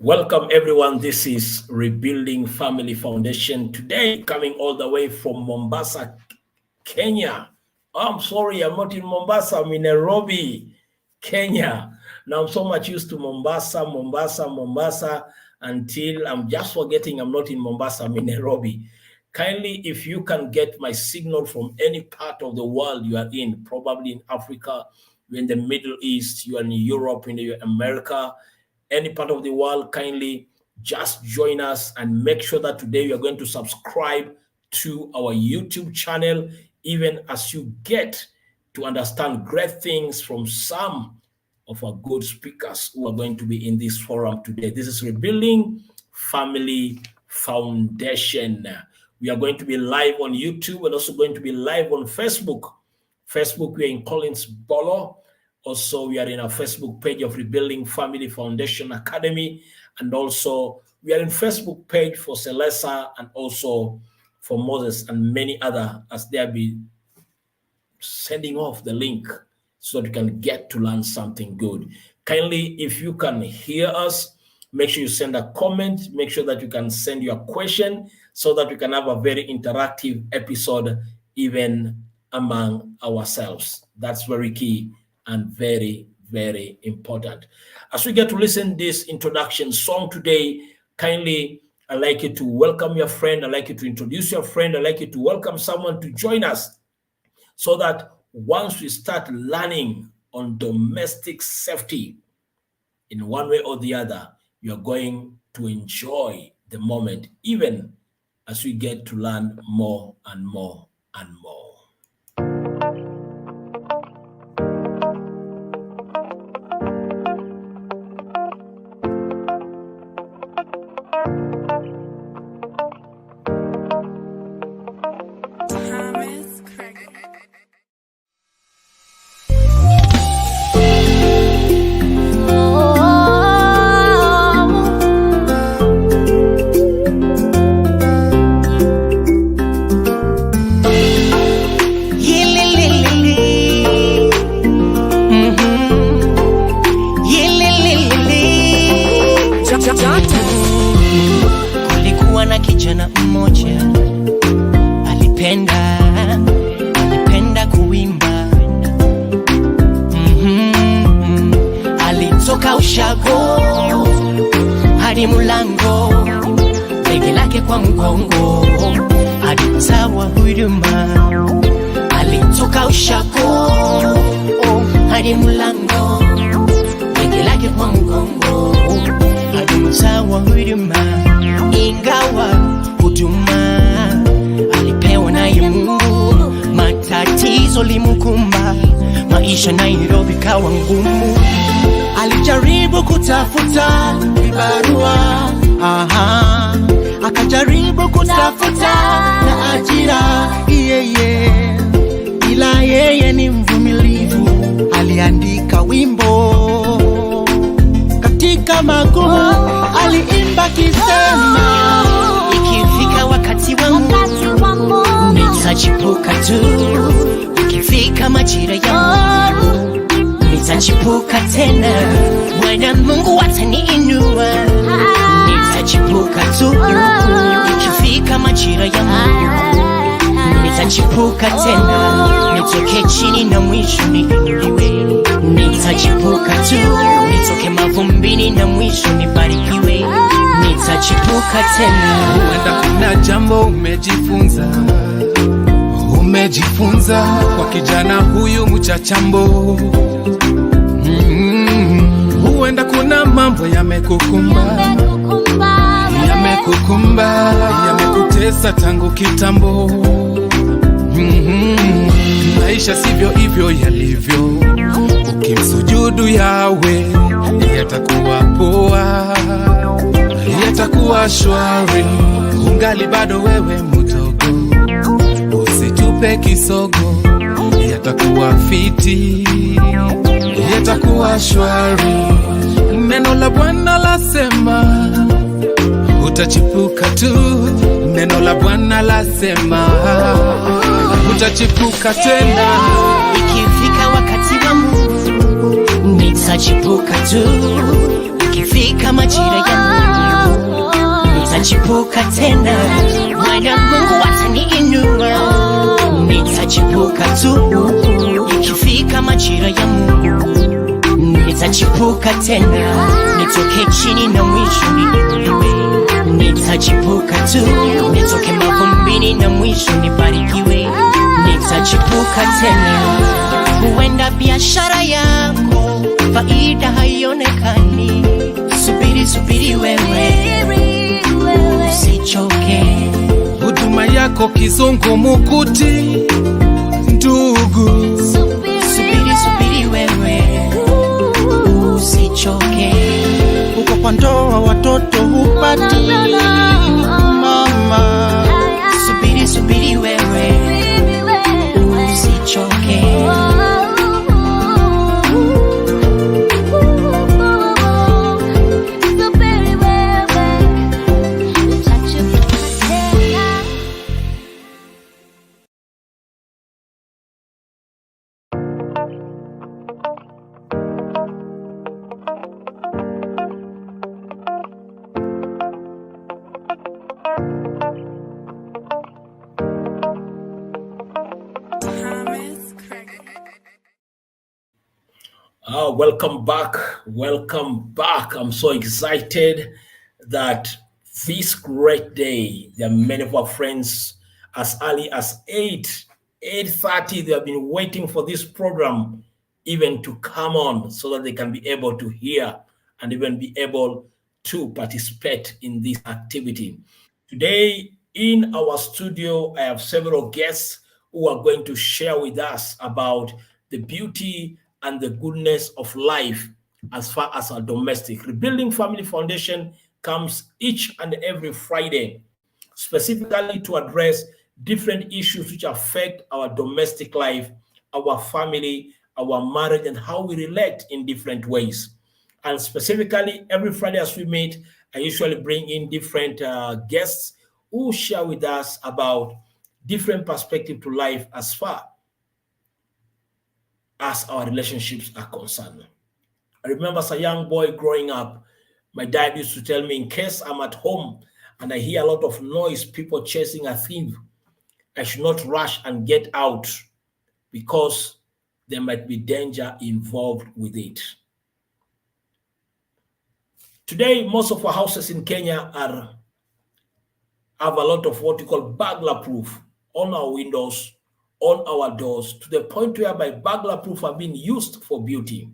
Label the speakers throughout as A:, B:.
A: Welcome everyone. This is Rebuilding Family Foundation. Today, coming all the way from Mombasa, Kenya. I'm sorry, I'm not in Mombasa, I'm in Nairobi, Kenya. Now I'm so much used to Mombasa, until I'm just forgetting I'm not in Mombasa, I'm in Nairobi. Kindly, if you can get my signal from any part of the world you are in, probably in Africa, you're in the Middle East, you're in Europe, in America, any part of the world, kindly just join us and make sure that today you are going to subscribe to our YouTube channel, even as you get to understand great things from some of our good speakers who are going to be in this forum today. This is Rebuilding Family Foundation. We are going to be live on YouTube and also going to be live on Facebook. Facebook, we are in Collins Bolo. Also, we are in our Facebook page of Rebuilding Family Foundation Academy. And also, we are in Facebook page for Celessa and also for Moses and many other, as they'll be sending off the link so that you can get to learn something good. Kindly, if you can hear us, make sure you send a comment. Make sure that you can send your question so that we can have a very interactive episode even among ourselves. That's very key and very, very important. As we get to listen this introduction song today, kindly, I'd like you to welcome your friend. I'd like you to introduce your friend. I'd like you to welcome someone to join us so that once we start learning on domestic safety in one way or the other, you're going to enjoy the moment, even as we get to learn more and more and more.
B: Kulikuwa na kijana mmoja alipenda kuimba. Alitoka ushago hadi Mulango, begi lake kwa mgongo hadi mtawa huduma. Alitoka ushago hadi Mulango, begi lake kwa mgongo hadi mtawa huduma. Ingawa huduma alipewa naye Mungu, matatizo limukumba, maisha Nairobi kawa ngumu. Alijaribu kutafuta vibarua, akajaribu kutafuta na ajira, ila yeye ni mvumilivu. Aliandika wimbo katika magumu, aliimba kisema, ikifika wakati wangu nitachipuka tu, ikifika majira yangu nitachipuka tena, Bwana Mungu ataniinua. Nitachipuka tu, ikifika majira yangu nitachipuka tena, nitoke chini na mwisho niinuliwe. Nitachipuka tu, nitoke mavumbini na mwisho nibarikiwe. Nitachipuka tena.
C: Huenda kuna jambo umejifunza kwa kijana huyu mchachambo. Huenda kuna mambo yamekukumba, yamekutesa tangu kitambo. Maisha sivyo hivyo yalivyo, ukimsujudu Yawe yatakuwa poa, yatakuwa shwari. Ungali bado wewe mdogo, usitupe kisogo, yatakuwa fiti, yatakuwa shwari. Neno la Bwana lasema utachipuka tu, neno la Bwana lasema utachipuka tena.
B: Ikifika wakati wangu nitachipuka tu, ikifika majira yangu nitachipuka tena, Bwana Mungu ataniinua. Nitachipuka tu, ikifika majira ya Mungu. Nitachipuka tena, nitoke chini na mwisho niinuliwe. Nitachipuka tu, nitoke mavumbini na mwisho nibarikiwe. Nitachipuka tena. Huenda biashara yako faida haionekani, subiri wewe, usichoke.
C: Huduma yako kizungumukuti, ndugu,
B: subiri wewe, usichoke.
D: Uko kwa ndoa watoto hupati, mama,
B: subiri wewe, usichoke.
A: Welcome back. I'm so excited that this great day, there are many of our friends as early as 8:30, they have been waiting for this program even to come on so that they can be able to hear and even be able to participate in this activity. Today in our studio, I have several guests who are going to share with us about the beauty and the goodness of life as far as our domestic. Rebuilding Family Foundation comes each and every Friday, specifically to address different issues which affect our domestic life, our family, our marriage, and how we relate in different ways. And specifically, every Friday as we meet, I usually bring in different guests who share with us about different perspective to life as far as our relationships are concerned. I remember as a young boy growing up, my dad used to tell me, in case I'm at home and I hear a lot of noise, people chasing a thief, I should not rush and get out because there might be danger involved with it. Today, most of our houses in Kenya have a lot of what we call burglar proof on our windows, on our doors, to the point whereby burglar proof are being used for beauty.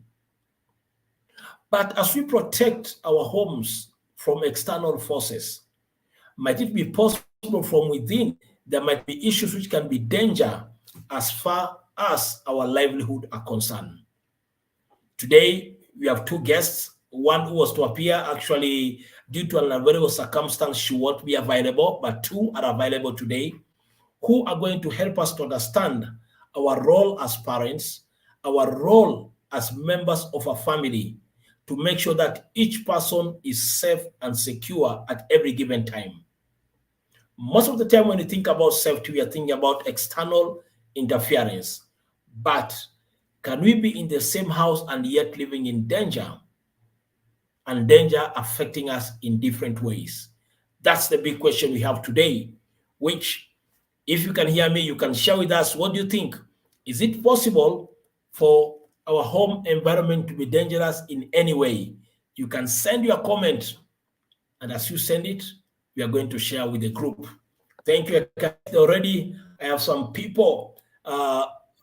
A: But as we protect our homes from external forces, might it be possible from within, there might be issues which can be danger as far as our livelihood are concerned. Today, we have two guests. One who was to appear, actually, due to an unavoidable circumstance, she won't be available, but two are available today, who are going to help us to understand our role as parents, our role as members of a family, to make sure that each person is safe and secure at every given time. Most of the time when you think about safety, we are thinking about external interference. But can we be in the same house and yet living in danger, and danger affecting us in different ways? That's the big question we have today, which, if you can hear me, you can share with us, what do you think? Is it possible for our home environment to be dangerous in any way? You can send your comment, and as you send it, we are going to share with the group. Thank you already. I have some people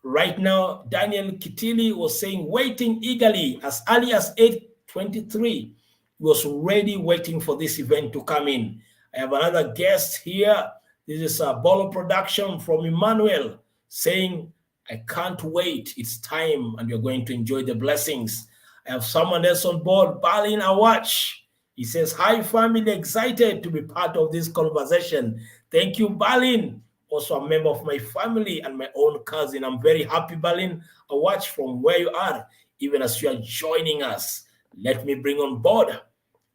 A: right now. Daniel Kitili was saying, waiting eagerly as early as 8:23. He was already waiting for this event to come in. I have another guest here. This is a Bolo production from Emmanuel saying, I can't wait. It's time, and you're going to enjoy the blessings. I have someone else on board, Balin Awach. He says, hi, family, excited to be part of this conversation. Thank you, Balin. Also a member of my family and my own cousin. I'm very happy, Balin Awach, from where you are, even as you are joining us. Let me bring on board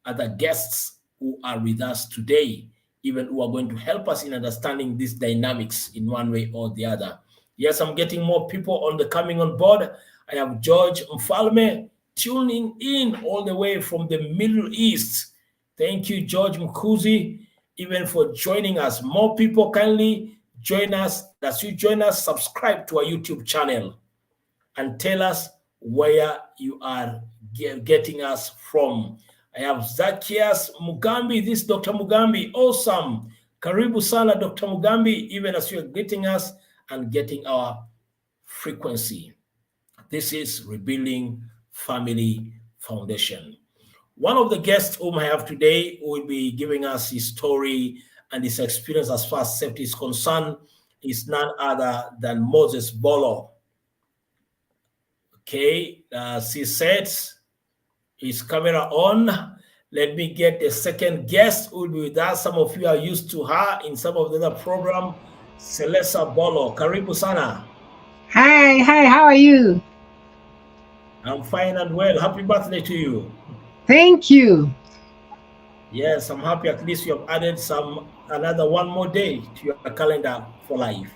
A: other guests who are with us today, even who are going to help us in understanding these dynamics in one way or the other. Yes, I'm getting more people coming on board. I have George Mfalme tuning in all the way from the Middle East. Thank you, George Mkuzi. even for joining us. More people kindly join us. As you join us, subscribe to our YouTube channel and tell us where you are getting us from. I have Zacchaeus Mugambi. This is Dr. Mugambi. Awesome. Karibu sana, Dr. Mugambi, even as you're greeting us and getting our frequency. This is Rebuilding Family Foundation. One of the guests whom I have today will be giving us his story and his experience as far as safety is concerned is none other than Moses Bolo. Okay, she says his camera on. Let me get the second guest who will be with us. Some of you are used to her in some of the other program. Celesa Bolo. Karibu sana.
E: Hi, how are you?
A: I'm fine and well. Happy birthday to you.
E: Thank you.
A: Yes, I'm happy at least you have added another one more day to your calendar for life.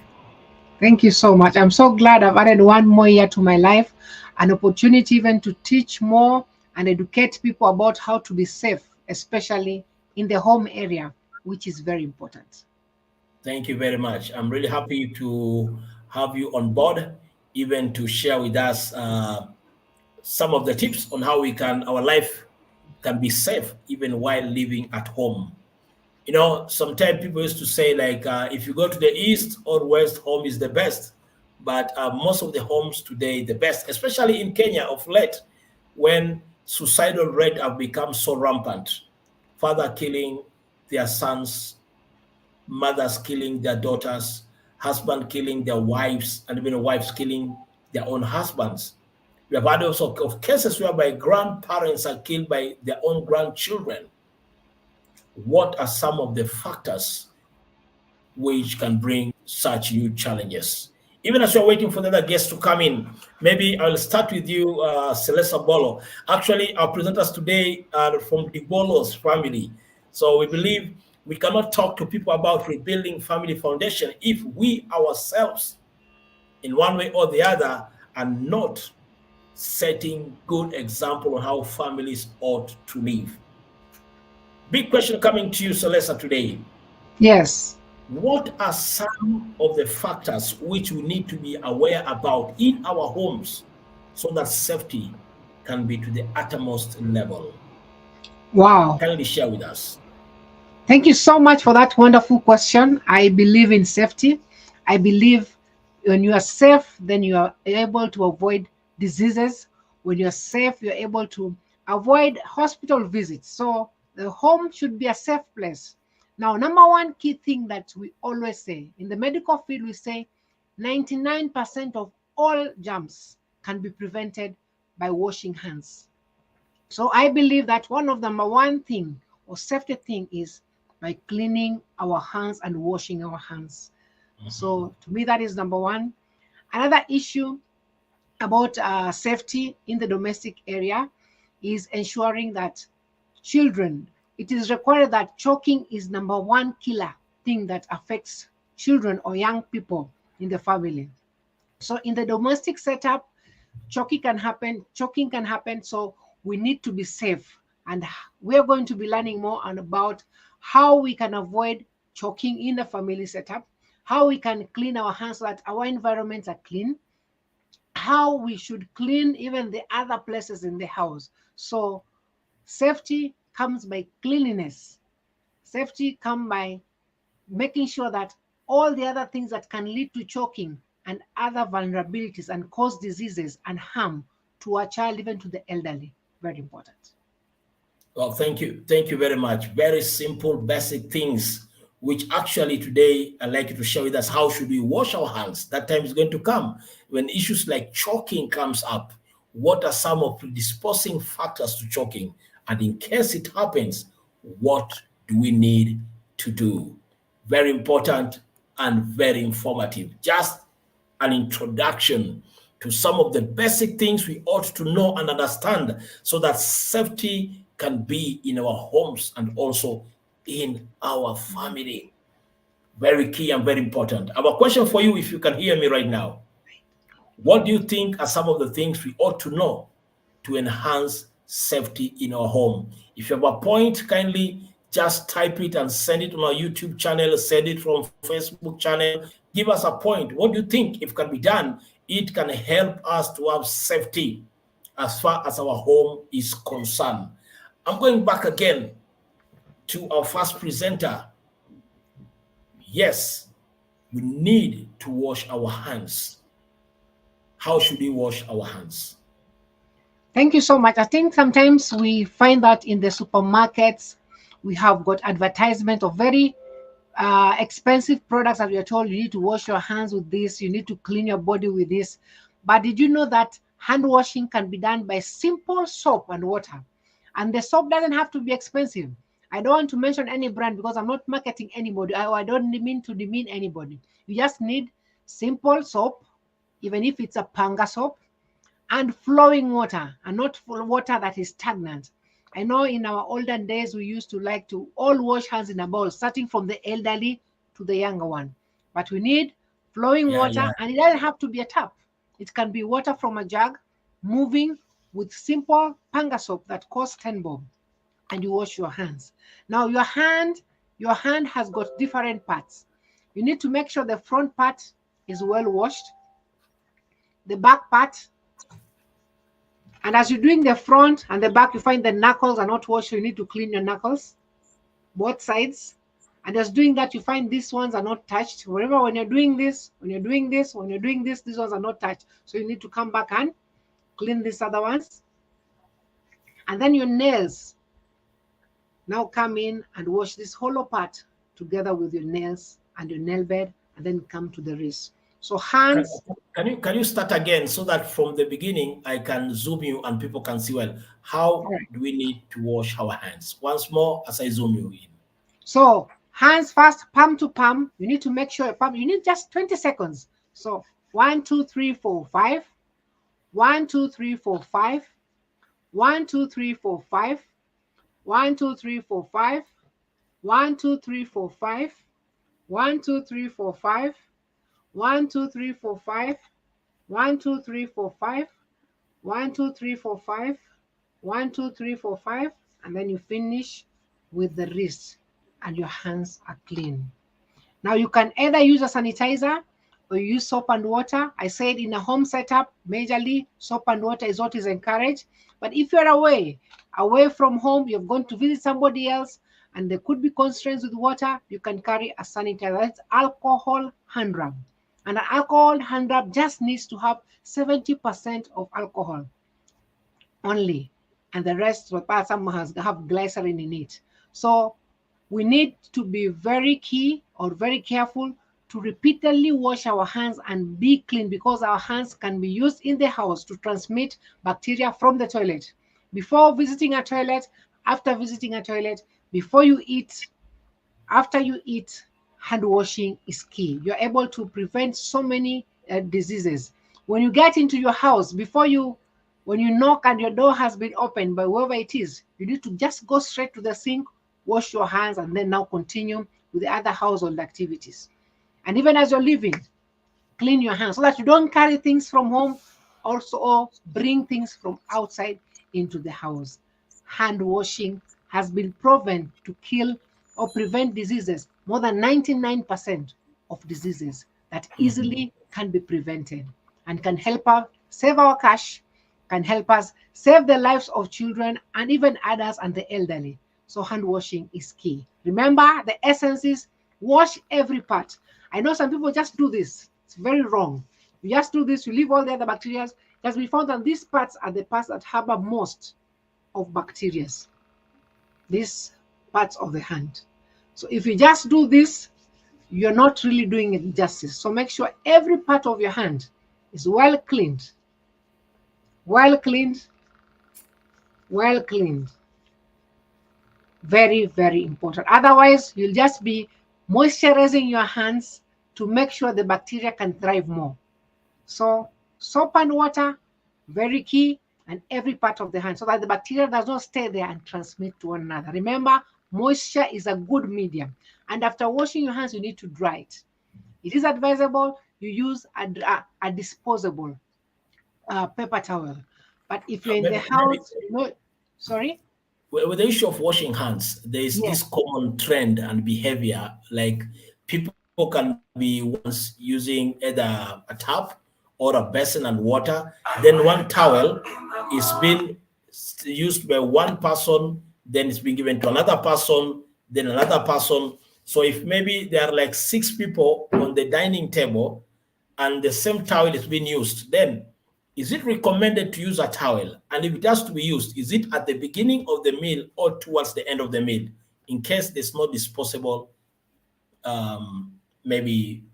E: Thank you so much. I'm so glad I've added one more year to my life, an opportunity even to teach more and educate people about how to be safe, especially in the home area, which is very important.
A: Thank you very much. I'm really happy to have you on board, even to share with us some of the tips on how our life can be safe even while living at home. You know, sometimes people used to say like, if you go to the east or west, home is the best. But most of the homes today, the best, especially in Kenya of late, when suicidal rate have become so rampant, father killing their sons, mothers killing their daughters, husband killing their wives, and even wives killing their own husbands. We have had also of cases whereby grandparents are killed by their own grandchildren. What are some of the factors which can bring such huge challenges? Even as you're waiting for the other guests to come in, maybe I'll start with you, Celesta Bolo. Actually, our presenters today are from Deboloz family. So we believe we cannot talk to people about rebuilding family foundation if we ourselves, in one way or the other, are not setting good example on how families ought to live. Big question coming to you, Celesta, today.
E: Yes.
A: What are some of the factors which we need to be aware about in our homes so that safety can be to the uttermost level?
E: Wow.
A: Kindly share with us.
E: Thank you so much for that wonderful question. I believe in safety. I believe when you are safe, then you are able to avoid diseases. When you're safe, you're able to avoid hospital visits. So the home should be a safe place. Now, number one key thing that we always say in the medical field, we say 99% of all germs can be prevented by washing hands. So I believe that one of the number one thing or safety thing is by cleaning our hands and washing our hands. So to me, that is number one. Another issue about safety in the domestic area is ensuring that children, it is required that choking is number one killer thing that affects children or young people in the family. So in the domestic setup, choking can happen. So we need to be safe. And we're going to be learning more about how we can avoid choking in the family setup, how we can clean our hands so that our environments are clean, how we should clean even the other places in the house. So safety comes by cleanliness. Safety comes by making sure that all the other things that can lead to choking and other vulnerabilities and cause diseases and harm to a child, even to the elderly, very important.
A: Well, thank you. Thank you very much. Very simple, basic things, which actually today I'd like you to share with us. How should we wash our hands? That time is going to come. When issues like choking comes up, what are some of predisposing factors to choking? And in case it happens, what do we need to do? Very important and very informative. Just an introduction to some of the basic things we ought to know and understand so that safety can be in our homes and also in our family. Very key and very important. I have a question for you if you can hear me right now. What do you think are some of the things we ought to know to enhance safety in our home? If you have a point, kindly just type it and send it on our YouTube channel, send it from Facebook channel. Give us a point. What do you think if can be done? It can help us to have safety as far as our home is concerned. I'm going back again to our first presenter. Yes, we need to wash our hands. How should we wash our hands?
E: Thank you so much. I think sometimes we find that in the supermarkets, we have got advertisement of very expensive products that we are told you need to wash your hands with this, you need to clean your body with this. But did you know that hand washing can be done by simple soap and water? And the soap doesn't have to be expensive. I don't want to mention any brand because I'm not marketing anybody. I don't mean to demean anybody. You just need simple soap, even if it's a panga soap, and flowing water, and not water that is stagnant. I know in our olden days, we used to like to all wash hands in a bowl, starting from the elderly to the younger one. But we need flowing water, and it doesn't have to be a tap. It can be water from a jug, moving with simple panga soap that costs 10 bob, and you wash your hands. Now your hand has got different parts. You need to make sure the front part is well washed, the back part. And as you're doing the front and the back, you find the knuckles are not washed, so you need to clean your knuckles, both sides. And as doing that, you find these ones are not touched. Wherever, when you're doing this, these ones are not touched. So you need to come back and clean these other ones. And then your nails. Now come in and wash this hollow part together with your nails and your nail bed, and then come to the wrist. So hands.
A: Can you start again so that from the beginning I can zoom you and people can see well? How do we need to wash our hands? Once more as I zoom you in.
E: So hands first, palm to palm. You need to make sure your palm. You need just 20 seconds. So 1, 2, 3, 4, 5. 1, 2, 3, 4, 5. 1, 2, 3, 4, 5. 1, 2, 3, 4, 5. 1, 2, 3, 4, 5. 1, 2, 3, 4, 5. 1, 2, 3, 4, 5. 1, 2, 3, 4, 5. 1, 2, 3, 4, 5. 1, 2, 3, 4, 5. And then you finish with the wrist, and your hands are clean. Now you can either use a sanitizer or use soap and water. I said in a home setup, majorly soap and water is what is encouraged. But if you're away from home, you're going to visit somebody else, and there could be constraints with water, you can carry a sanitizer. That's alcohol hand rub. And an alcohol hand rub just needs to have 70% of alcohol only, and the rest, some have glycerin in it. So we need to be very careful to repeatedly wash our hands and be clean, because our hands can be used in the house to transmit bacteria from the toilet. Before visiting a toilet, after visiting a toilet, before you eat, after you eat, hand washing is key. You're able to prevent so many diseases. When you get into your house, when you knock and your door has been opened by whoever it is, you need to just go straight to the sink, wash your hands, and then now continue with the other household activities. And even as you're leaving, clean your hands so that you don't carry things from home, also, or bring things from outside into the house. Hand washing has been proven to kill or prevent diseases, more than 99% of diseases that easily can be prevented, and can help us save our cash, can help us save the lives of children and even adults and the elderly. So hand washing is key. Remember, the essence is wash every part. I know some people just do this. It's very wrong. You just do this, you leave all the other bacteria. It has been found that these parts are the parts that harbor most of bacteria. These parts of the hand. So if you just do this, you're not really doing it justice. So make sure every part of your hand is well cleaned. Well cleaned. Well cleaned. Very, very important. Otherwise, you'll just be moisturizing your hands to make sure the bacteria can thrive more. So soap and water, very key, and every part of the hand, so that the bacteria does not stay there and transmit to one another. Remember, moisture is a good medium. And after washing your hands, you need to dry it. It is advisable you use a disposable paper towel. But if you're in the house, sorry?
A: with the issue of washing hands, there is
E: Yes.
A: this common trend and behavior. Like people can be once using either a tap or a basin and water, then one towel is being used by one person, then it's being given to another person, then another person. So if maybe there are like 6 people on the dining table and the same towel is being used, then is it recommended to use a towel? And if it has to be used, is it at the beginning of the meal or towards the end of the meal? In case there's no disposable, maybe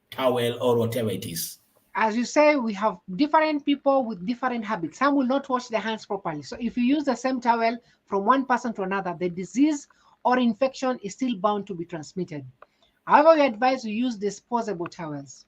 A: towel or whatever it is.
E: As you say, we have different people with different habits. Some will not wash their hands properly. So if you use the same towel from one person to another, the disease or infection is still bound to be transmitted. However, we advise you use disposable towels.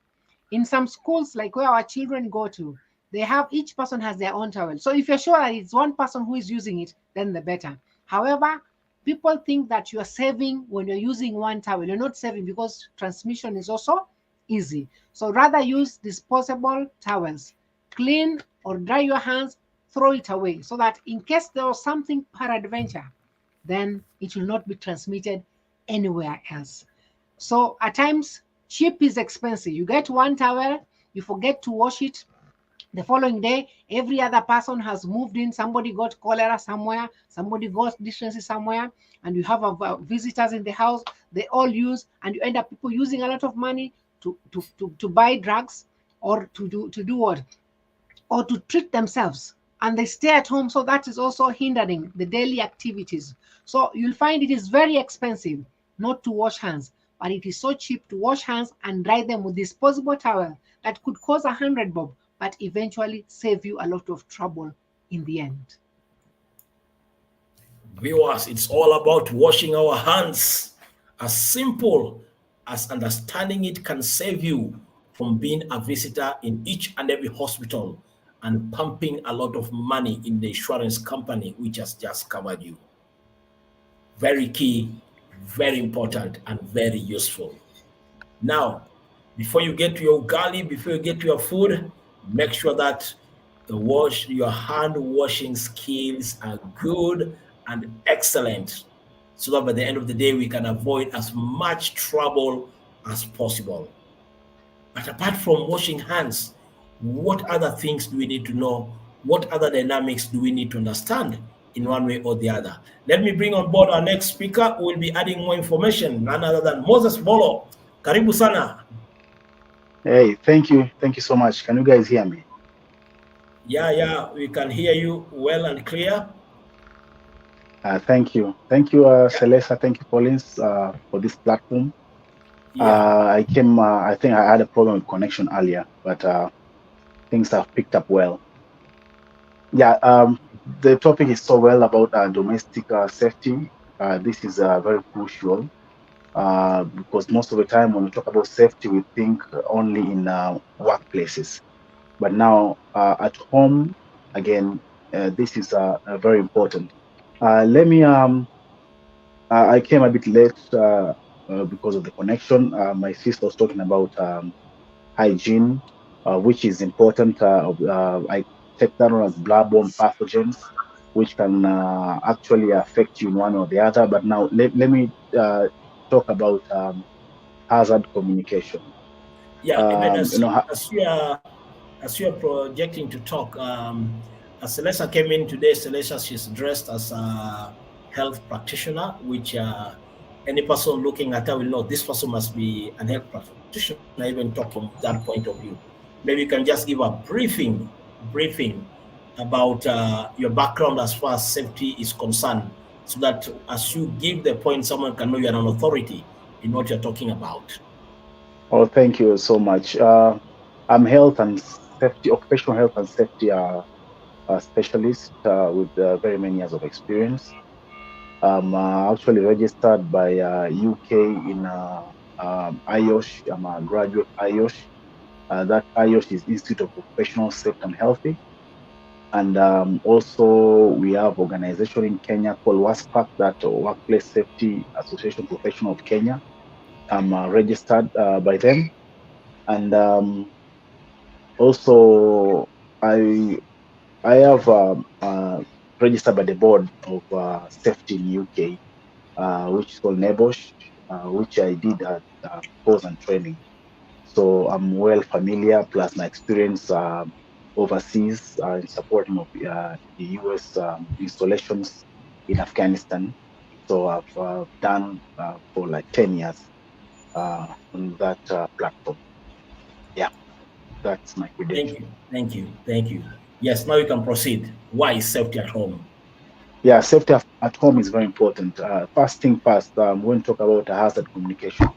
E: In some schools, like where our children go to, they have each person has their own towel. So if you're sure that it's one person who is using it, then the better. However, people think that you are saving when you're using one towel. You're not saving because transmission is also easy. So rather use disposable towels. Clean or dry your hands, throw it away so that in case there was something peradventure, then it will not be transmitted anywhere else. So at times, cheap is expensive. You get one towel, you forget to wash it. The following day, every other person has moved in. Somebody got cholera somewhere, somebody got dysentery somewhere, and you have visitors in the house. They all use, and you end up people using a lot of money to buy drugs or to do what? Or to treat themselves, and they stay at home. So that is also hindering the daily activities. So you'll find it is very expensive not to wash hands, but it is so cheap to wash hands and dry them with disposable towel that could cause 100 bob, but eventually save you a lot of trouble in the end.
A: Viewers, it's all about washing our hands. As simple as understanding it can save you from being a visitor in each and every hospital and pumping a lot of money in the insurance company which has just covered you. Very key, very important, and very useful. Now, before you get to your galley, before you get to your food, make sure that your hand washing skills are good and excellent, so that by the end of the day we can avoid as much trouble as possible. But apart from washing hands, what other things do we need to know? What other dynamics do we need to understand in one way or the other? Let me bring on board our next speaker who will be adding more information, none other than Moses Bolo. Karibu sana.
F: Hey, thank you. Thank you so much. Can you guys hear me?
A: Yeah, we can hear you well and clear.
F: Thank you. Thank you, Celesta. Thank you, Collins, for this platform.
A: Yeah.
F: I think I had a problem with connection earlier, but things have picked up well. Yeah, the topic is so well about domestic safety. This is very crucial because most of the time when we talk about safety, we think only in workplaces. But now at home, again, this is very important. Let me, I came a bit late because of the connection. My sister was talking about hygiene, which is important. I take that on as bloodborne pathogens, which can actually affect you in one or the other. But now let me talk about hazard communication.
A: Yeah, even
F: You know,
A: as you are projecting to talk, as Celesta came in today, Celesta, she's dressed as a health practitioner, which any person looking at her will know this person must be an health practitioner, even talk from that point of view. Maybe you can just give a briefing about your background as far as safety is concerned, so that as you give the point, someone can know you're an authority in what you're talking about.
F: oh, thank you so much. I'm health and safety, occupational health and safety specialist with very many years of experience. I'm actually registered by UK in IOSH. I'm a graduate IOSH. That IOSH is Institute of Occupational Safety and Healthy. And also we have organization in Kenya called WASPAC, that Workplace Safety Association Professional of Kenya. I'm registered by them. And also I have registered by the board of safety in UK, which is called Nebosh, which I did a course and training. So I'm well familiar, plus my experience overseas in supporting of the US installations in Afghanistan. So I've done for like 10 years on that platform. Yeah, that's my
A: Thank
F: credential.
A: you. Thank you. Thank you. Yes, now you can proceed. Why is safety at home?
F: Yeah, safety at home is very important. First thing first, I'm going to talk about hazard communication.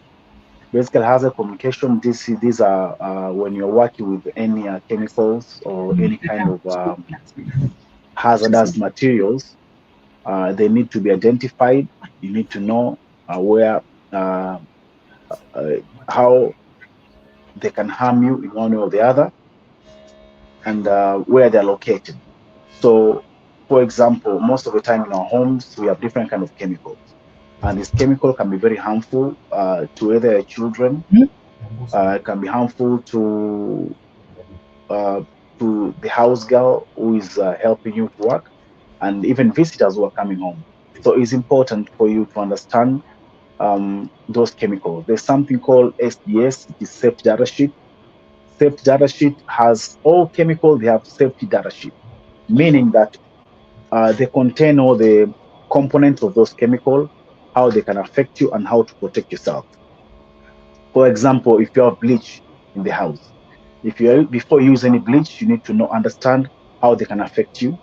F: Basically, hazard communication, these are when you're working with any chemicals or any kind of hazardous materials, they need to be identified. You need to know where, uh, uh, how they can harm you in one way or the other, and where they're located. So, for example, most of the time in our homes, we have different kind of chemicals, and this chemical can be very harmful to either children. It can be harmful uh, to the house girl who is helping you to work, and even visitors who are coming home. So it's important for you to understand those chemicals. There's something called SDS, it is safety data sheet. Safety data sheet has all chemicals, they have safety data sheet, meaning that they contain all the components of those chemicals, how they can affect you, and how to protect yourself. For example, if you have bleach in the house, if you before you use any bleach, you need to know understand how they can affect you,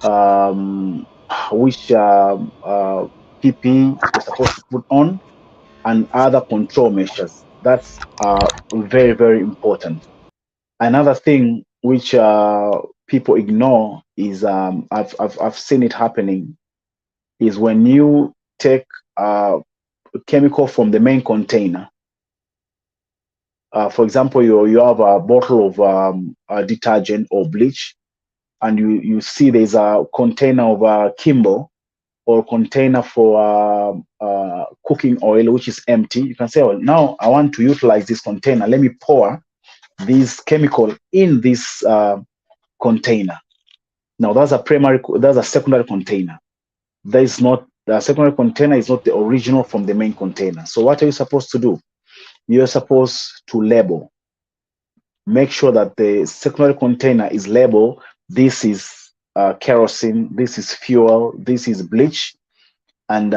F: um, which PPE you're supposed to put on, and other control measures. That's very, very important. Another thing which people ignore is I've seen it happening is when you take chemical from the main container. For example, you have a bottle of detergent or bleach, and you see there's a container of Kimbo or container for cooking oil, which is empty. You can say, well, now I want to utilize this container. Let me pour this chemical in this container. Now that's a secondary container. That is not the secondary container is not the original from the main container. So what are you supposed to do? You're supposed to label. Make sure that the secondary container is labeled. This is kerosene. This is fuel. This is bleach, and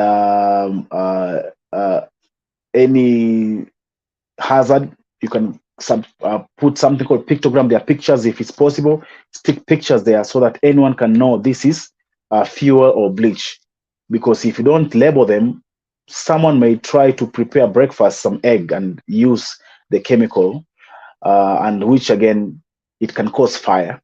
F: any hazard, you can put something called pictogram. There are pictures, if it's possible, stick pictures there so that anyone can know this is fuel or bleach. Because if you don't label them, someone may try to prepare breakfast, some egg, and use the chemical, and which again, it can cause fire.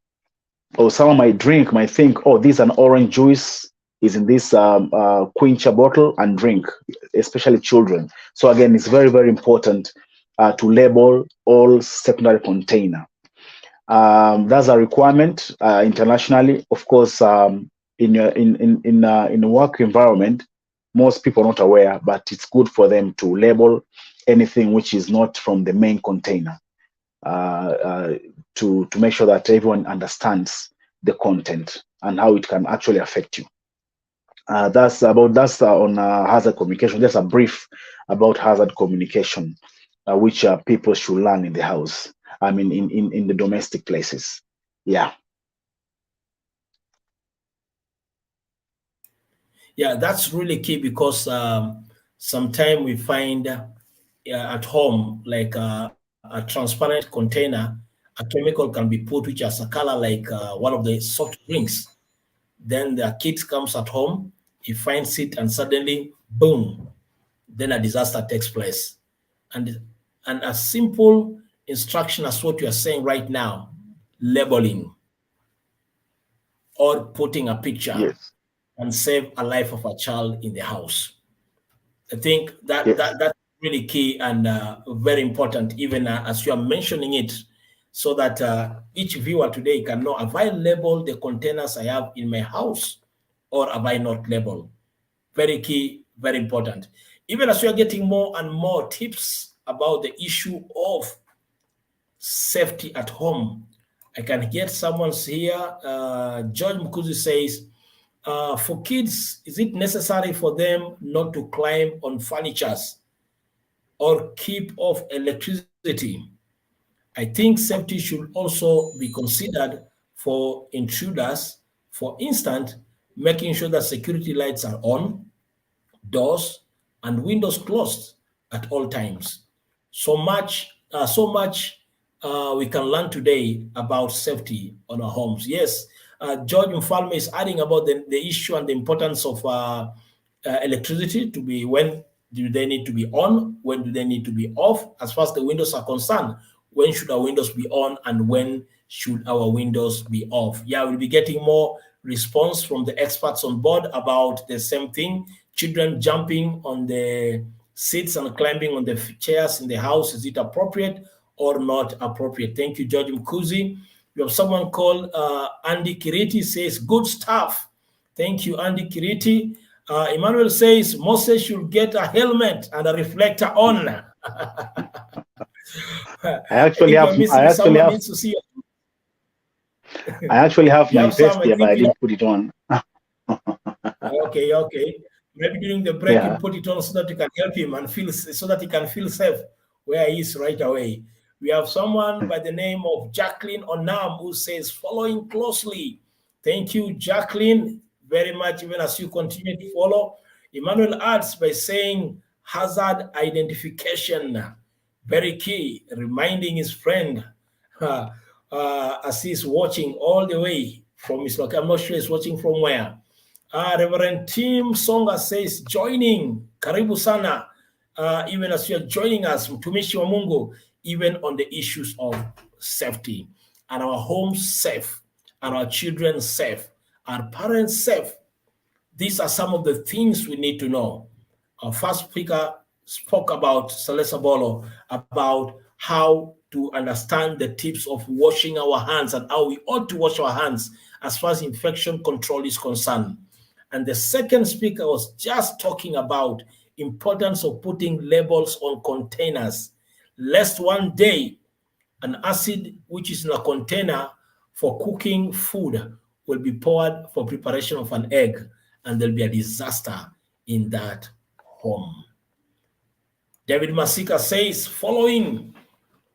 F: Or someone might think, oh, this is an orange juice, is in this quencher bottle, and drink, especially children. So again, it's very, very important to label all secondary container. That's a requirement internationally. Of course, in a work environment, most people are not aware, but it's good for them to label anything which is not from the main container, to make sure that everyone understands the content and how it can actually affect you. That's on hazard communication. Just a brief about hazard communication, which people should learn in the house. I mean, in the domestic places. Yeah.
A: Yeah, that's really key because sometimes we find at home like a transparent container, a chemical can be put which has a color like one of the soft drinks. Then the kid comes at home, he finds it, and suddenly, boom, then a disaster takes place. And a simple instruction as what you are saying right now, labeling or putting a picture
F: Yes.
A: and save a life of a child in the house. I think that
F: Yes.
A: that's really key and very important, even as you are mentioning it, so that each viewer today can know: have I labeled the containers I have in my house, or have I not labeled? Very key, very important. Even as we are getting more and more tips about the issue of safety at home, I can get someone's here. George Mkuzi says, for kids, is it necessary for them not to climb on furnitures or keep off electricity? I think safety should also be considered for intruders. For instance, making sure that security lights are on, doors, and windows closed at all times. So much we can learn today about safety on our homes. Yes, George Mfalme is adding about the issue and the importance of electricity to be when do they need to be on, when do they need to be off. As far as the windows are concerned, when should our windows be on and when should our windows be off? Yeah, we'll be getting more response from the experts on board about the same thing. Children jumping on the seats and climbing on the chairs in the house, is it appropriate or not appropriate? Thank you, George Mkuzi. We have someone called Andy Kiriti says, good stuff. Thank you, Andy Kiriti. Emmanuel says, Moses should get a helmet and a reflector on.
F: I actually have my vest here, but I didn't put it on.
A: Okay. Maybe during the break you put it on so that you can help him and so that he can feel safe where he is right away. We have someone by the name of Jacqueline Onam who says, following closely. Thank you, Jacqueline, very much, even as you continue to follow. Emmanuel adds by saying hazard identification, very key, reminding his friend as he's watching all the way from his location. I'm not sure he's watching from where. Reverend Tim Songa says, joining, karibu sana, even as you're joining us, mtumishi wa Mungu, even on the issues of safety, and our homes safe, and our children safe, our parents safe. These are some of the things we need to know. Our first speaker spoke about, Celeste Bolo, about how to understand the tips of washing our hands and how we ought to wash our hands as far as infection control is concerned. And the second speaker was just talking about importance of putting labels on containers, lest one day an acid which is in a container for cooking food will be poured for preparation of an egg, and there'll be a disaster in that home. David Masika says, following.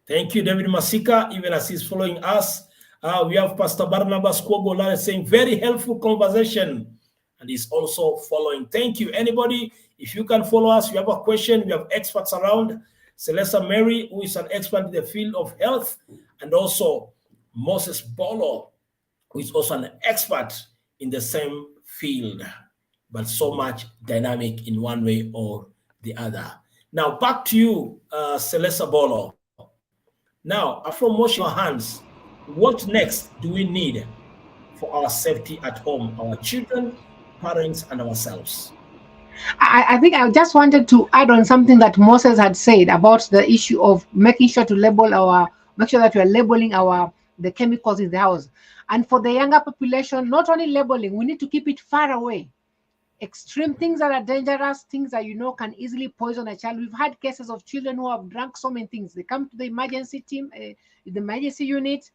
A: Thank you, David Masika, even as he's following us. We have Pastor Barnabas Kwogola saying, very helpful conversation. And he's also following. Thank you. Anybody, if you can follow us, you have a question, we have experts around. Celeste Mary, who is an expert in the field of health, and also Moses Bolo, who is also an expert in the same field, but so much dynamic in one way or the other. Now, back to you, Celeste Bolo. Now, after washing our hands, what next do we need for our safety at home, our children, parents, and ourselves?
E: I think I just wanted to add on something that Moses had said about the issue of making sure to make sure that we are labeling the chemicals in the house. And for the younger population, not only labeling, we need to keep it far away. Extreme things that are dangerous, things that can easily poison a child. We've had cases of children who have drunk so many things. They come to the emergency team, the emergency unit.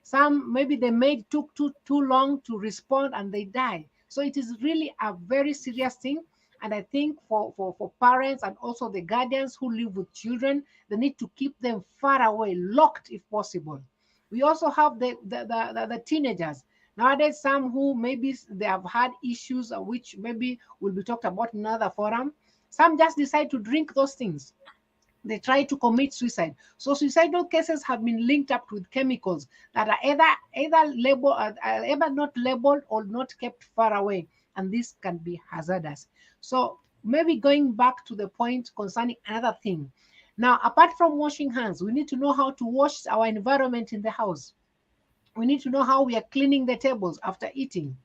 E: Some, maybe the maid took too long to respond and they die. So it is really a very serious thing. And I think for parents and also the guardians who live with children, they need to keep them far away, locked if possible. We also have the teenagers. Nowadays, some who maybe they have had issues which maybe will be talked about in another forum. Some just decide to drink those things. They try to commit suicide. So suicidal cases have been linked up with chemicals that are either not labeled or not kept far away. And this can be hazardous. So maybe going back to the point concerning another thing. Now, apart from washing hands, we need to know how to wash our environment in the house. We need to know how we are cleaning the tables after eating.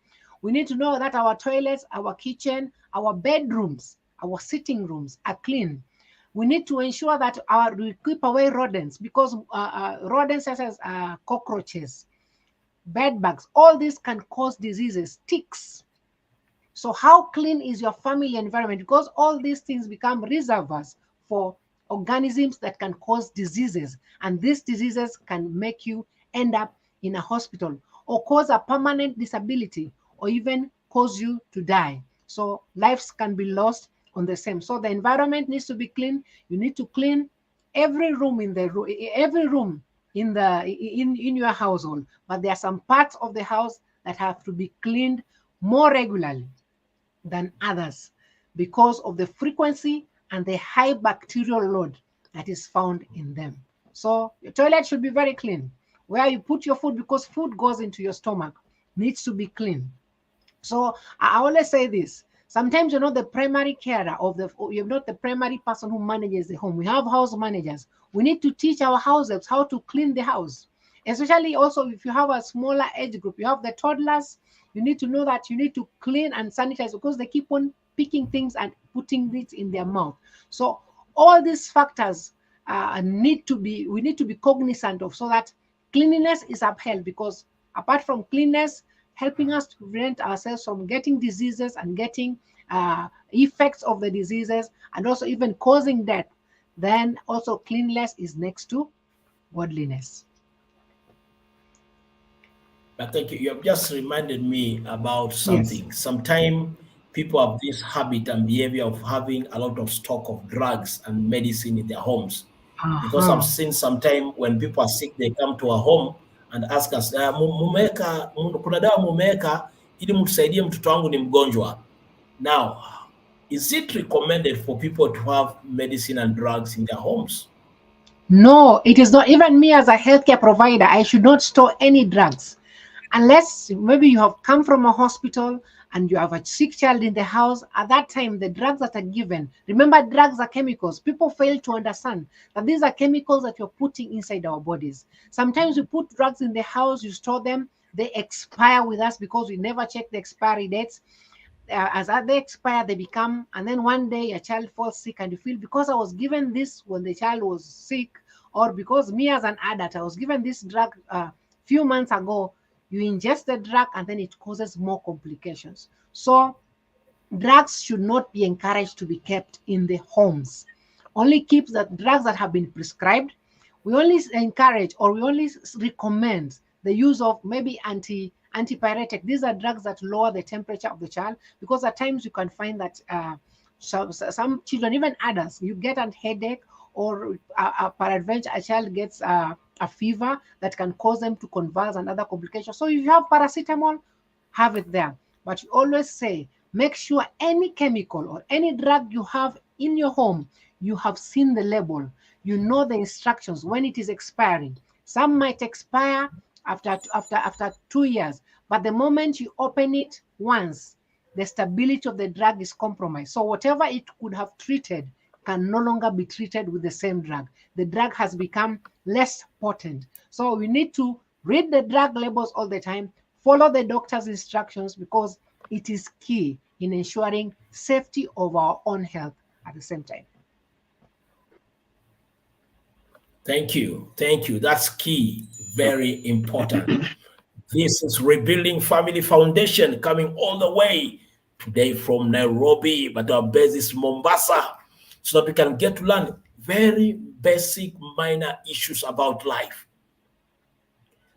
E: We need to know that our toilets, our kitchen, our bedrooms, our sitting rooms are clean. We need to ensure that we keep away rodents, because rodents such as cockroaches, bed bugs, all these can cause diseases, ticks. So how clean is your family environment? Because all these things become reservoirs for organisms that can cause diseases. And these diseases can make you end up in a hospital or cause a permanent disability or even cause you to die. So lives can be lost on the same. So the environment needs to be clean. You need to clean every room in the every room in your household. But there are some parts of the house that have to be cleaned more regularly than others because of the frequency and the high bacterial load that is found in them. So your toilet should be very clean. Where you put your food, because food goes into your stomach, needs to be clean. So I always say this. Sometimes you're not the primary carer you're not the primary person who manages the home. We have house managers. We need to teach our house helps how to clean the house. Especially also if you have a smaller age group, you have the toddlers, you need to know that you need to clean and sanitize because they keep on picking things and putting it in their mouth. So all these factors we need to be cognizant of so that cleanliness is upheld, because apart from cleanness, helping us to prevent ourselves from getting diseases and getting effects of the diseases and also even causing death, then also cleanliness is next to godliness.
A: But thank you. You have just reminded me about
E: Yes.
A: something. Sometimes people have this habit and behavior of having a lot of stock of drugs and medicine in their homes. Because I've seen sometimes when people are sick, they come to our home and ask us, kuna dawa mumeweka ili mtusaidie mtoto wangu ni mgonjwa. Now, is it recommended for people to have medicine and drugs in their homes?
E: No, it is not. Even me as a healthcare provider, I should not store any drugs unless maybe you have come from a hospital and you have a sick child in the house. At that time, the drugs that are given, remember, drugs are chemicals. People fail to understand that these are chemicals that you're putting inside our bodies. Sometimes you put drugs in the house, you store them, they expire with us because we never check the expiry dates. As they expire, they become, and then one day a child falls sick and you feel, because I was given this when the child was sick, or because me as an adult, I was given this drug a few months ago, you ingest the drug and then it causes more complications. So drugs should not be encouraged to be kept in the homes. Only keep the drugs that have been prescribed. We only encourage or we only recommend the use of maybe antipyretic. These are drugs that lower the temperature of the child, because at times you can find that some children, even adults, you get a headache, or peradventure a child gets a fever that can cause them to convulse and other complications. So if you have paracetamol, have it there. But you always say, make sure any chemical or any drug you have in your home, you have seen the label. You know the instructions when it is expiring. Some might expire after 2 years, but the moment you open it once, the stability of the drug is compromised. So whatever it could have treated can no longer be treated with the same drug. The drug has become less potent. So we need to read the drug labels all the time, follow the doctor's instructions, because it is key in ensuring safety of our own health at the same time.
A: Thank you. Thank you. That's key. Very important. This is Rebuilding Family Foundation, coming all the way today from Nairobi, but our base is Mombasa, so that we can get to learn very basic, minor issues about life.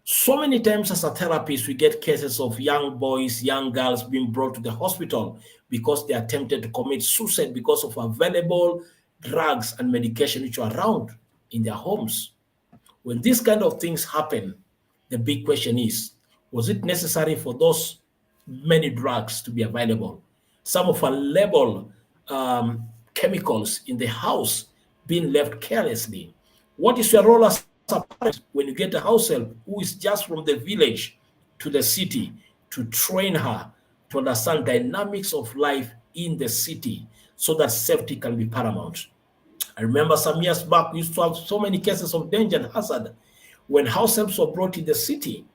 A: So many times as a therapist, we get cases of young boys, young girls being brought to the hospital because they attempted to commit suicide because of available drugs and medication which are around in their homes. When these kind of things happen, the big question is, was it necessary for those many drugs to be available? Some of our label chemicals in the house being left carelessly. What is your role as a parent when you get a house help who is just from the village to the city, to train her to understand dynamics of life in the city so that safety can be paramount? I remember some years back, we used to have so many cases of danger and hazard when house helps were brought in the city,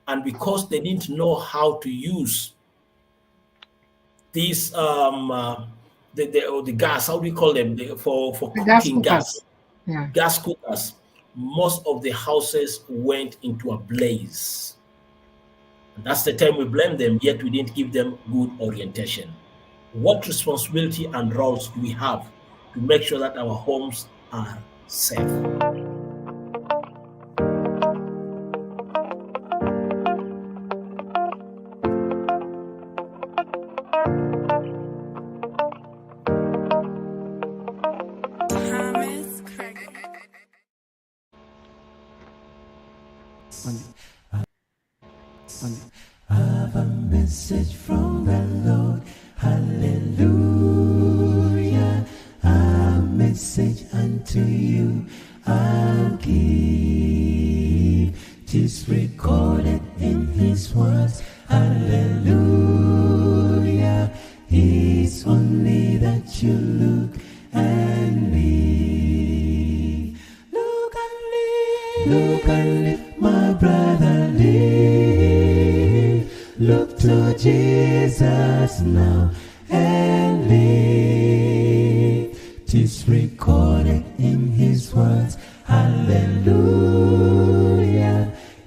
A: and because they didn't know how to use these the gas, how do we call them, for cooking gas,
E: Yeah.
A: gas cookers, most of the houses went into a blaze. And that's the time we blame them, yet we didn't give them good orientation. What responsibility and roles do we have to make sure that our homes are safe?
G: Jesus now and live. 'Tis recorded in his words. Hallelujah.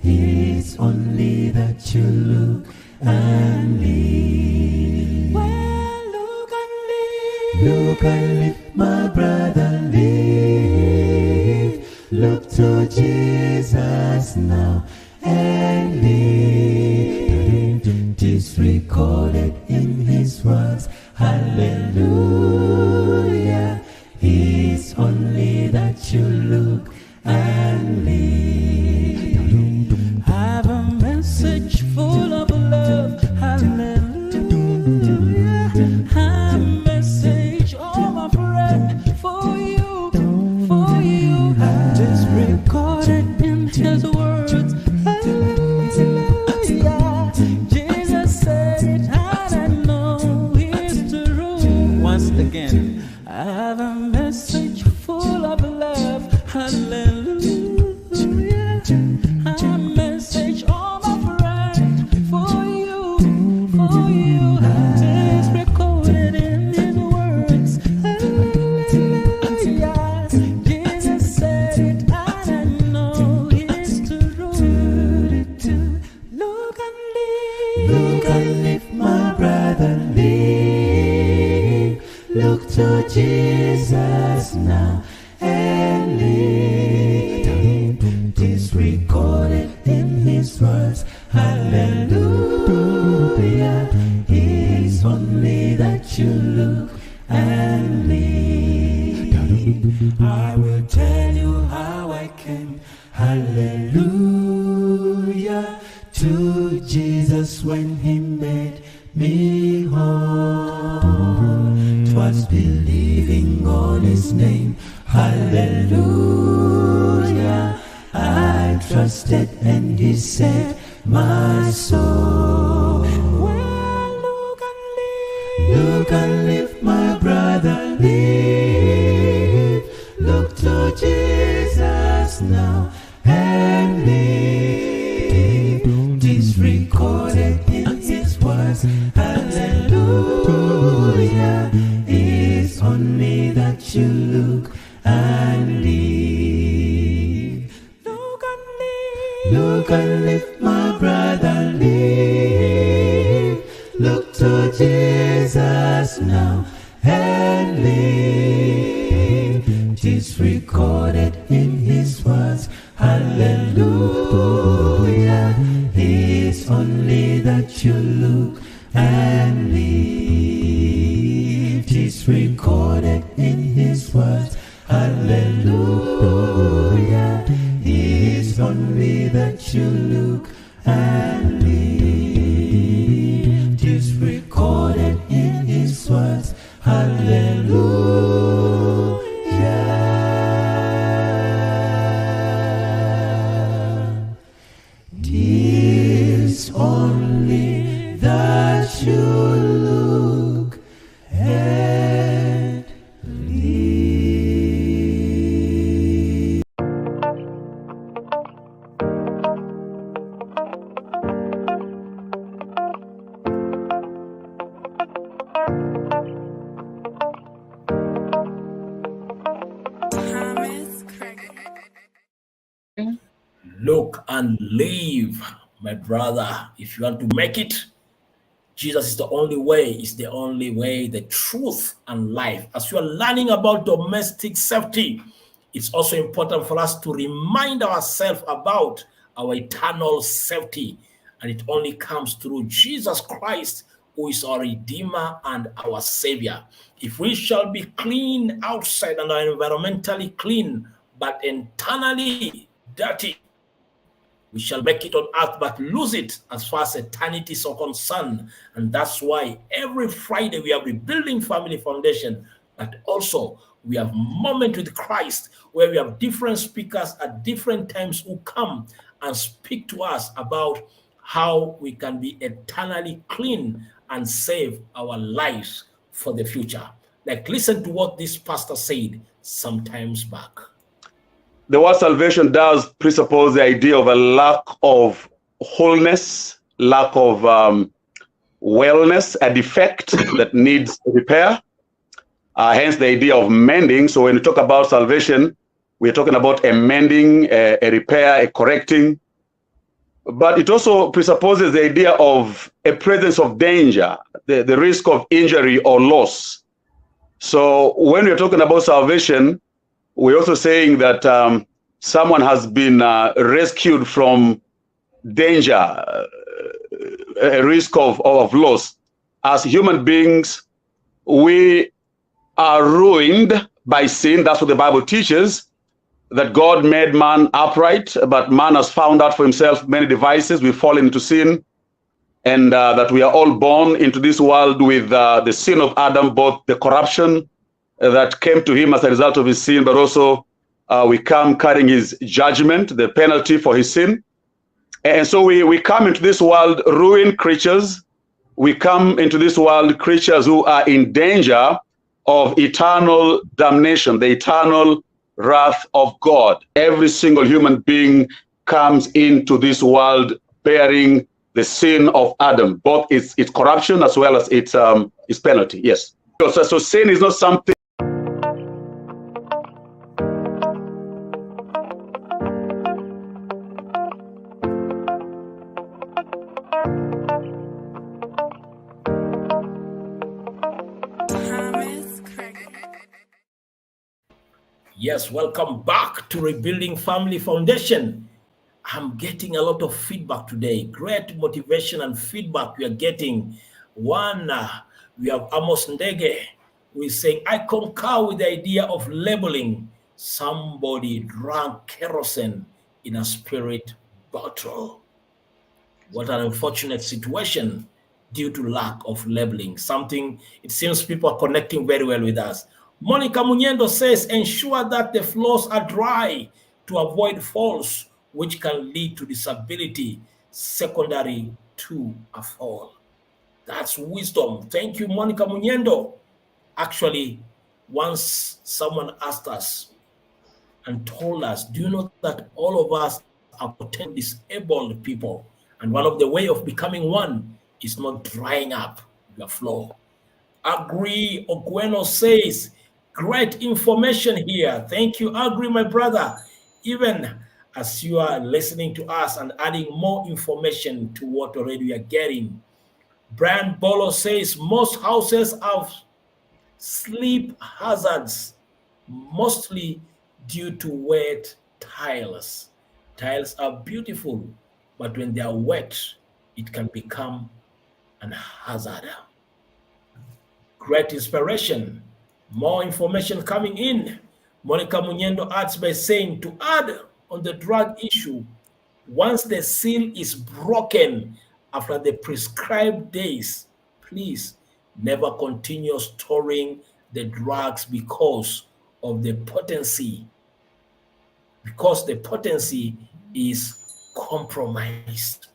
G: It's only that you look and live. Well, look and live. Look and live, my brother, live. Look to Jesus now and live. 'Tis recorded in his words. Hallelujah. It's only that you look and live. Have a message full of love. Hallelujah. Have a message, oh my friend, for you, for you. It's recorded in his words. Hallelujah. Jesus said it, and I know it's true. Once again, I have a message full of love. Hallelujah. A message, oh my friend, for you, for you. It's recorded in his words. Hallelujah. Jesus said it, and I know it's true. Look and live. Look and live, my brother, live. Look to Jesus now and live. 'Tis recorded in his words. Hallelujah. It's only that you look and live. I will tell you how I came. Hallelujah. To Jesus when he made me whole. 'Twas believing on his name. Hallelujah. I trusted and he set my soul. Well, look and live. Look and live, my brother, live. Look to Jesus now and live. 'Tis recorded in his words. Hallelujah. It's only that you look and live. Look and live. Look and live, my brother, live. Look to Jesus now and live. 'Tis recorded in his words. Hallelujah. It's only that you look and live. 'Tis recorded in his words. Hallelujah. It's only that you look and live. 'Tis recorded in his words. Hallelujah. 'Tis only that you look and live.
A: Look and live, my brother. If you want to make it, Jesus is the only way, is the only way, the truth and life. As you are learning about domestic safety, it's also important for us to remind ourselves about our eternal safety. And it only comes through Jesus Christ, who is our Redeemer and our Savior. If we shall be clean outside and are environmentally clean, but internally dirty, we shall make it on earth, but lose it as far as eternity is concerned. And that's why every Friday we are rebuilding Family Foundation, but also we have Moment with Christ, where we have different speakers at different times who come and speak to us about how we can be eternally clean and save our lives for the future. Like, listen to what this pastor said sometimes back.
H: The word salvation does presuppose the idea of a lack of wholeness, lack of wellness, a defect that needs repair. Hence the idea of mending. So when we talk about salvation, we're talking about a mending, a repair, a correcting. But it also presupposes the idea of a presence of danger, the risk of injury or loss. So when we're talking about salvation, we're also saying that someone has been rescued from danger, a risk of loss. As human beings, we are ruined by sin. That's what the Bible teaches, that God made man upright, but man has found out for himself many devices. We've fallen into sin, and that we are all born into this world with the sin of Adam, both the corruption that came to him as a result of his sin, but also we come carrying his judgment, the penalty for his sin. And so we come into this world ruined creatures. We come into this world creatures who are in danger of eternal damnation, the eternal wrath of God. Every single human being comes into this world bearing the sin of Adam, both its corruption as well as its penalty. Yes. So sin is not something.
A: Yes, welcome back to Rebuilding Family Foundation. I'm getting a lot of feedback today. Great motivation and feedback we are getting. One, we have Amos Ndege. We're saying, I concur with the idea of labeling. Somebody drank kerosene in a spirit bottle. What an unfortunate situation due to lack of labeling. Something, it seems people are connecting very well with us. Monica Munyendo says, ensure that the floors are dry to avoid falls, which can lead to disability secondary to a fall. That's wisdom. Thank you, Monica Munyendo. Actually, once someone asked us and told us, do you know that all of us are potentially disabled people? And one of the way of becoming one is not drying up your floor. Agri Ogweno says, great information here. Thank you, Agri, my brother. Even as you are listening to us and adding more information to what already we are getting. Brian Bolo says, most houses have sleep hazards, mostly due to wet tiles. Tiles are beautiful, but when they are wet, it can become an hazard. Great inspiration. More information coming in. Monica Munyendo adds by saying, to add on the drug issue, once the seal is broken after the prescribed days, please never continue storing the drugs because of the potency. Because the potency is compromised.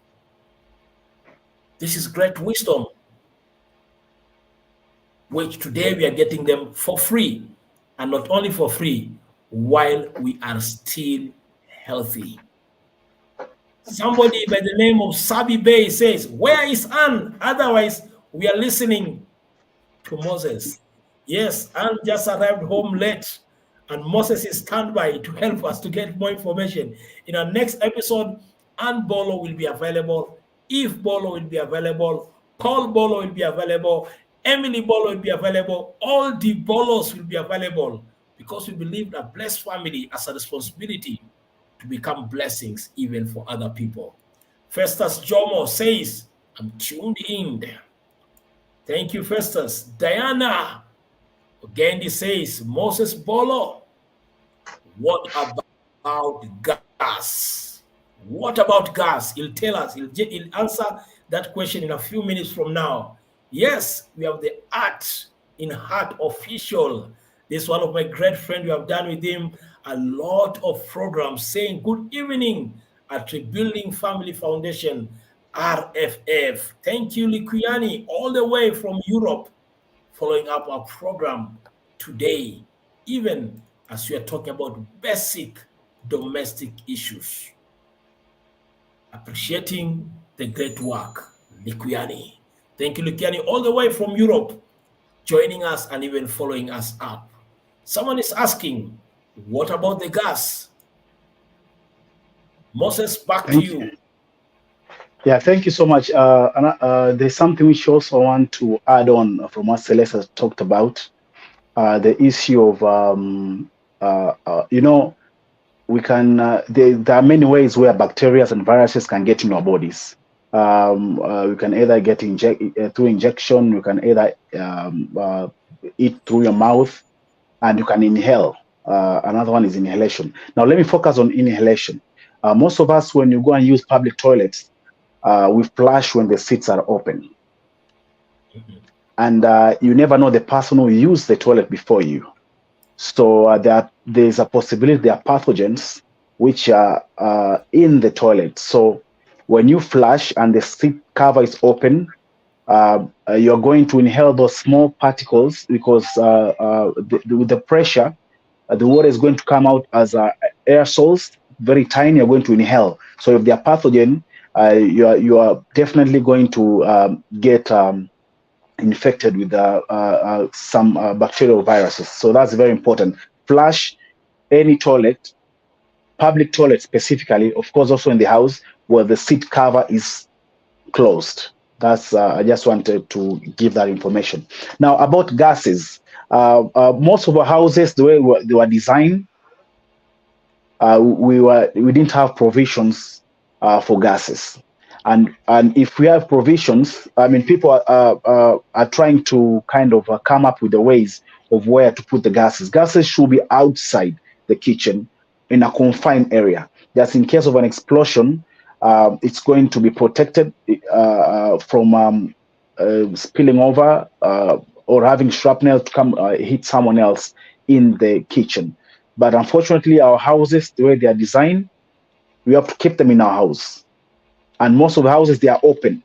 A: This is great wisdom, which today we are getting them for free, and not only for free, while we are still healthy. Somebody by the name of Sabi Bay says, where is Anne? Otherwise, we are listening to Moses. Yes, Anne just arrived home late, and Moses is standby to help us to get more information. In our next episode, Anne Bolo will be available, Eve Bolo will be available, Paul Bolo will be available, Emily Bolo will be available, all the Bolos will be available, because we believe that blessed family has a responsibility to become blessings even for other people. Festus Jomo says, I'm tuned in. Thank you, Festus. Diana Ogendi says, Moses Bolo, what about gas? What about gas? He'll tell us, he'll answer that question in a few minutes from now. Yes, we have the Art in Heart official. This is one of my great friends. We have done with him a lot of programs saying good evening at Rebuilding Family Foundation, RFF. Thank you, Likuyani, all the way from Europe, following up our program today, even as we are talking about basic domestic issues. Appreciating the great work, Likuyani. Thank you, Lukiani, all the way from Europe, joining us and even following us up. Someone is asking, what about the gas? Moses, back to you.
F: Yeah, thank you so much. There's something which I also want to add on from what Celeste has talked about. The issue of, we can, there are many ways where bacteria and viruses can get in our bodies. We can either get through injection, you can either eat through your mouth, and you can inhale. Another one is inhalation. Now, let me focus on inhalation. Most of us, when you go and use public toilets, we flush when the seats are open. And you never know the person who used the toilet before you. So there's a possibility there are pathogens which are in the toilet. So when you flush and the seat cover is open, you're going to inhale those small particles because with the pressure, the water is going to come out as aerosols, very tiny, you're going to inhale. So if they are pathogen, you are definitely going to get infected with some bacterial viruses. So that's very important. Flush any toilet, public toilet specifically, of course also in the house where the seat cover is closed. That's I just wanted to give that information. Now about gases, most of our houses, the way they were designed, we didn't have provisions for gases, and if we have provisions, I mean, people are trying to kind of come up with the ways of where to put the gases. Gases should be outside the kitchen in a confined area. Just in case of an explosion, it's going to be protected from spilling over or having shrapnel to come hit someone else in the kitchen. But unfortunately, our houses, the way they are designed, we have to keep them in our house. And most of the houses, they are open.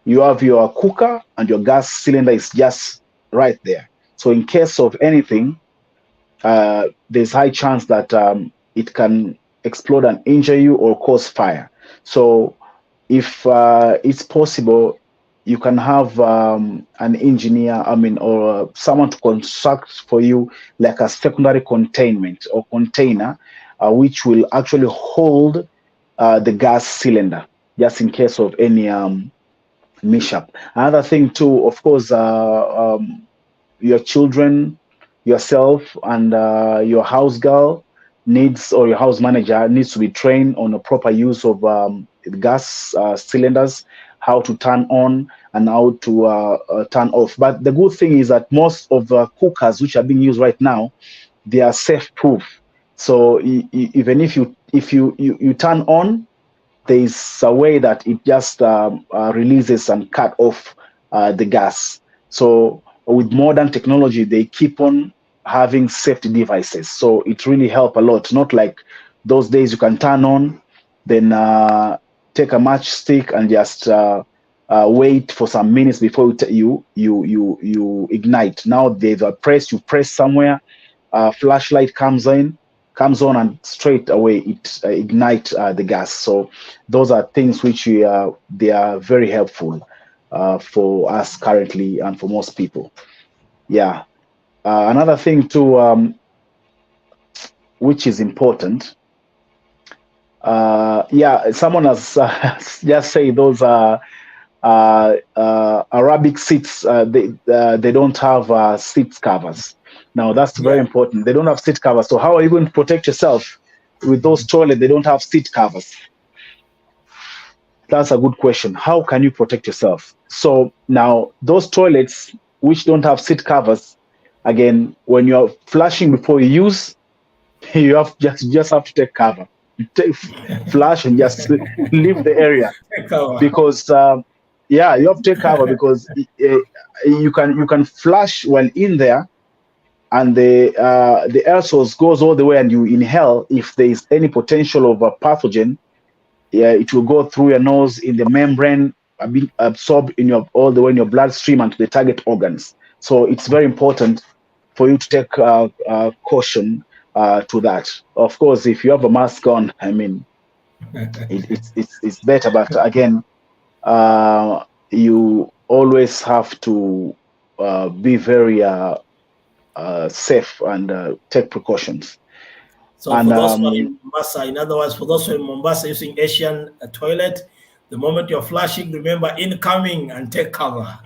F: You have your cooker and your gas cylinder is just right there. So in case of anything, there's high chance that it can explode and injure you or cause fire. So if it's possible, you can have an engineer, or someone to construct for you like a secondary containment or container, which will actually hold the gas cylinder, just in case of any mishap. Another thing too, of course, your children, yourself, and your house girl needs, or your house manager needs to be trained on the proper use of gas cylinders, how to turn on and how to turn off. But the good thing is that most of the cookers which are being used right now, they are safe proof. So even if you turn on, there is a way that it just releases and cut off the gas. So with modern technology, they keep on having safety devices. So it really helps a lot. Not like those days you can turn on, then take a matchstick and just wait for some minutes before you ignite. Now there's a press, you press somewhere, flashlight comes on, and straight away it ignite the gas. So those are things which they are very helpful for us currently and for most people. Yeah. Another thing too, which is important. Someone has just say those Arabic seats. They don't have seat covers. Now that's very important. They don't have seat covers. So how are you going to protect yourself with those toilets? They don't have seat covers. That's a good question. How can you protect yourself? So now those toilets which don't have seat covers, again, when you're flushing before you use, you have just have to take cover. Flush and just leave the area, because you have to take cover, because you can flush while in there, and the aerosols goes all the way and you inhale. If there is any potential of a pathogen, it will go through your nose in the membrane, being absorbed in all the way in your bloodstream and to the target organs. So it's very important for you to take caution to that. Of course, if you have a mask on, I mean, it's better. But again, you always have to be very safe and take precautions.
A: So for those who are in Mombasa, in other words, for those who are in Mombasa using Asian toilet, the moment you're flashing, remember incoming and take cover.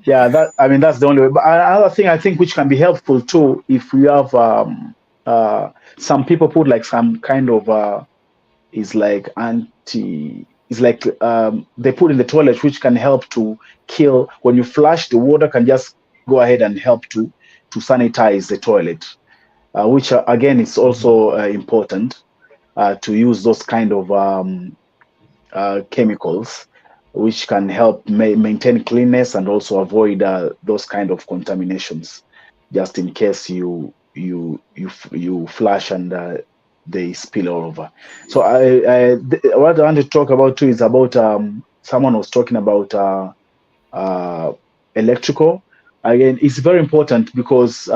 F: Yeah, that's the only way. But another thing I think which can be helpful too, if we have some people put like some kind of is like they put in the toilet which can help to kill. When you flush, the water can just go ahead and help to sanitize the toilet, which again is also important to use those kind of chemicals which can help maintain cleanness and also avoid those kind of contaminations, just in case you flush and they spill all over. So what I want to talk about too is about someone was talking about electrical. Again, it's very important because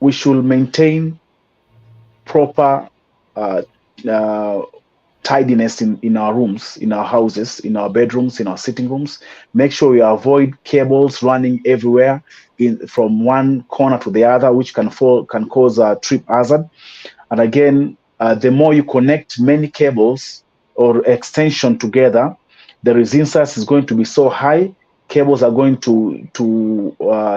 F: we should maintain proper tidiness in our rooms, in our houses, in our bedrooms, in our sitting rooms. Make sure we avoid cables running everywhere from one corner to the other, which can cause a trip hazard. And again, the more you connect many cables or extension together, the resistance is going to be so high, cables are going to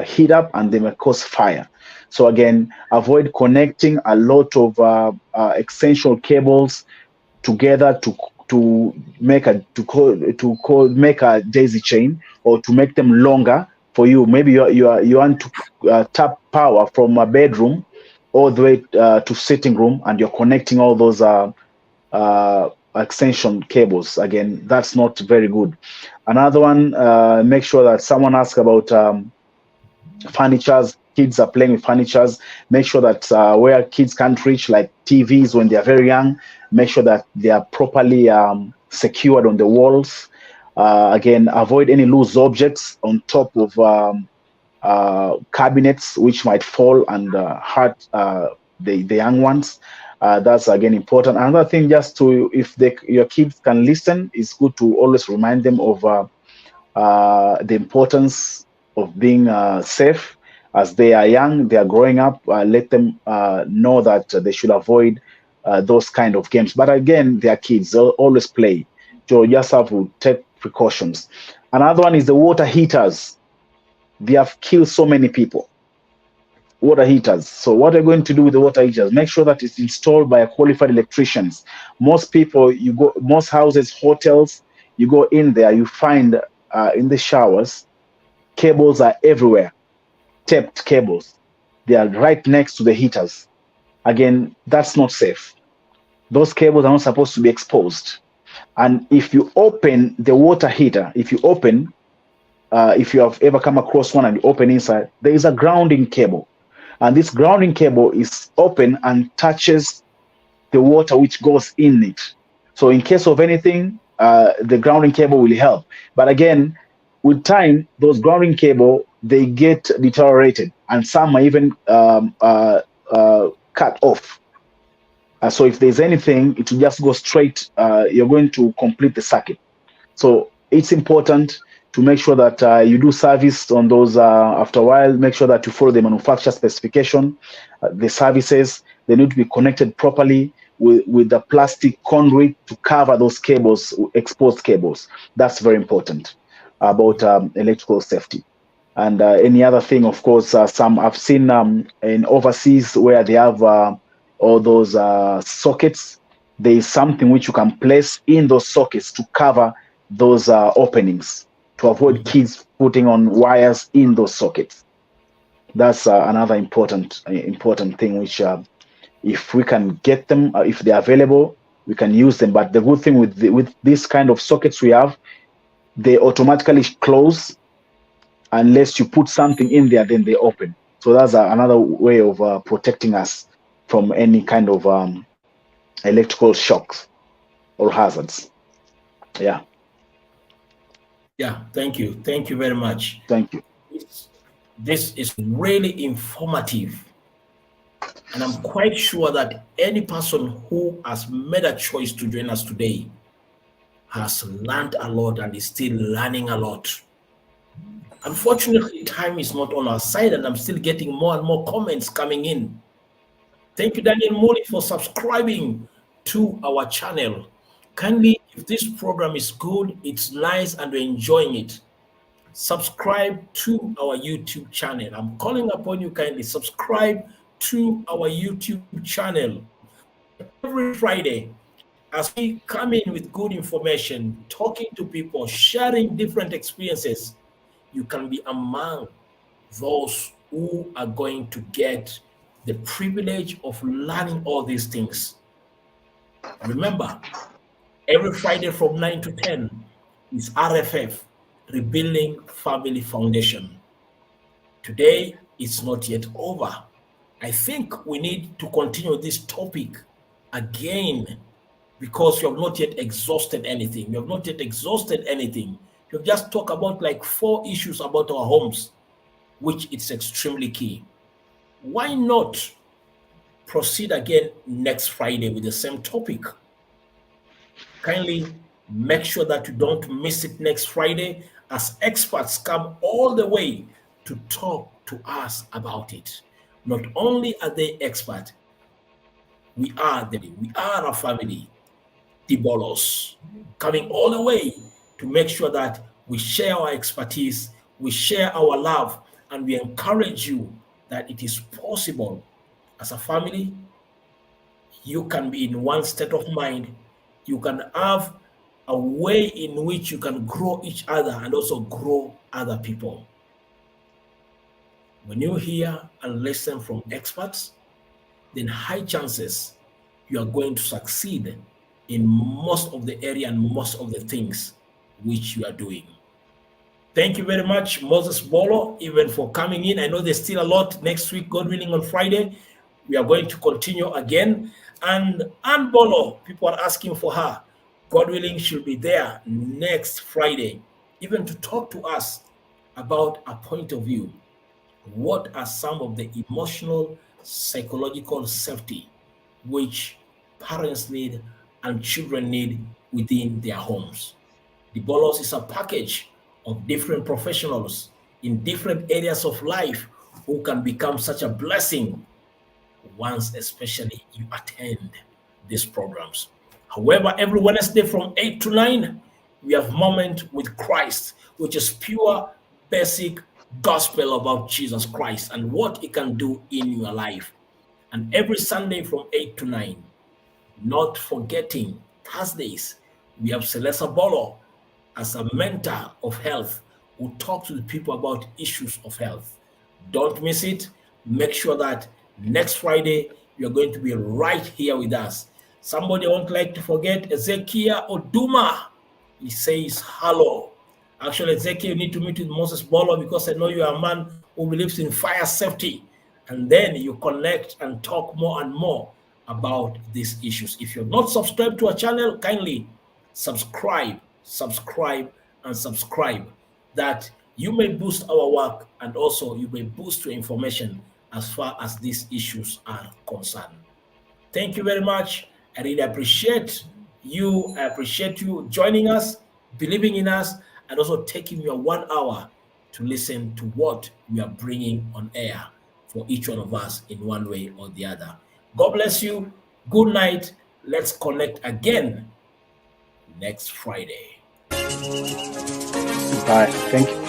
F: heat up and they may cause fire. So again, avoid connecting a lot of extension cables together to make a daisy chain, or to make them longer for you. Maybe you want to tap power from a bedroom all the way to sitting room, and you're connecting all those extension cables. Again, that's not very good. Another one, make sure that someone asks about furnitures. Kids are playing with furnitures. Make sure that where kids can't reach, like TVs when they are very young, make sure that they are properly secured on the walls. Again, avoid any loose objects on top of cabinets, which might fall and hurt the young ones. That's again important. Another thing, just to, if your kids can listen, it's good to always remind them of the importance of being safe. As they are young, they are growing up, let them know that they should avoid those kind of games. But again, they are kids, they'll always play. So you just have to take precautions. Another one is the water heaters. They have killed so many people. Water heaters. So what are you going to do with the water heaters? Make sure that it's installed by a qualified electricians. Most people, most houses, hotels, you go in there, you find in the showers, cables are everywhere. Taped cables, they are right next to the heaters. Again, that's not safe. Those cables are not supposed to be exposed. And if you open the water heater, if you have ever come across one and you open inside, there is a grounding cable, and this grounding cable is open and touches the water which goes in it. So in case of anything, the grounding cable will help. But again, with time, those grounding cable, they get deteriorated, and some are even cut off. So if there's anything, it will just go straight. You're going to complete the circuit. So it's important to make sure that you do service on those after a while. Make sure that you follow the manufacturer specification. The services, they need to be connected properly with the plastic conduit to cover those cables, exposed cables. That's very important about electrical safety. And any other thing, of course, some I've seen in overseas where they have all those sockets. There is something which you can place in those sockets to cover those openings, to avoid kids putting on wires in those sockets. That's another important thing, which if we can get them, if they're available, we can use them. But the good thing with this kind of sockets we have, they automatically close. Unless you put something in there, then they open. So that's another way of protecting us from any kind of electrical shocks or hazards. Yeah.
A: Yeah, thank you. Thank you very much.
F: Thank you.
A: This is really informative. And I'm quite sure that any person who has made a choice to join us today has learned a lot and is still learning a lot. Unfortunately, time is not on our side, and I'm still getting more and more comments coming in. Thank you, Daniel Moli, for subscribing to our channel. Kindly, if this program is good, it's nice, and we're enjoying it, subscribe to our YouTube channel. I'm calling upon you kindly, subscribe to our YouTube channel so that every Friday, as we come in with good information, talking to people, sharing different experiences, you can be among those who are going to get the privilege of learning all these things. Remember, every Friday from 9 to 10 is RFF, Rebuilding Family Foundation. Today, it's not yet over. I think we need to continue this topic again because you have not yet exhausted anything. You have not yet exhausted anything. You've just talked about like 4 issues about our homes, which is extremely key. Why not proceed again next Friday with the same topic? Kindly make sure that you don't miss it next Friday, as experts come all the way to talk to us about it. Not only are they experts, we are a family, Deboloz, coming all the way to make sure that we share our expertise, we share our love, and we encourage you that it is possible. As a family, you can be in one state of mind. You can have a way in which you can grow each other and also grow other people. When you hear and listen from experts, then high chances you are going to succeed in most of the area and most of the things which you are doing. Thank you very much, Moses Bolo, even for coming in. I know there's still a lot next week, God willing, on Friday. We are going to continue again. And Ann Bolo, people are asking for her. God willing, she'll be there next Friday, even to talk to us about a point of view. What are some of the emotional, psychological safety which parents need and children need within their homes? Deboloz is a package of different professionals in different areas of life who can become such a blessing once especially you attend these programs. However, every Wednesday from 8 to 9, we have Moment with Christ, which is pure, basic gospel about Jesus Christ and what he can do in your life. And every Sunday from 8 to 9, not forgetting Thursdays, we have Celeste Bolo as a mentor of health who talks to the people about issues of health. Don't miss it. Make sure that next Friday you're going to be right here with us. Somebody won't like to forget Ezekiel Oduma. He says hello. Actually, Ezekiel, you need to meet with Moses Bolo because I know you are a man who believes in fire safety. And then you connect and talk more and more about these issues. If you're not subscribed to our channel, kindly subscribe, and subscribe, that you may boost our work and also you may boost your information as far as these issues are concerned. Thank you very much. I really appreciate you. I appreciate you joining us, believing in us, and also taking your 1 hour to listen to what we are bringing on air for each one of us in one way or the other. God bless you. Good night. Let's connect again next Friday.
F: Bye. Thank you.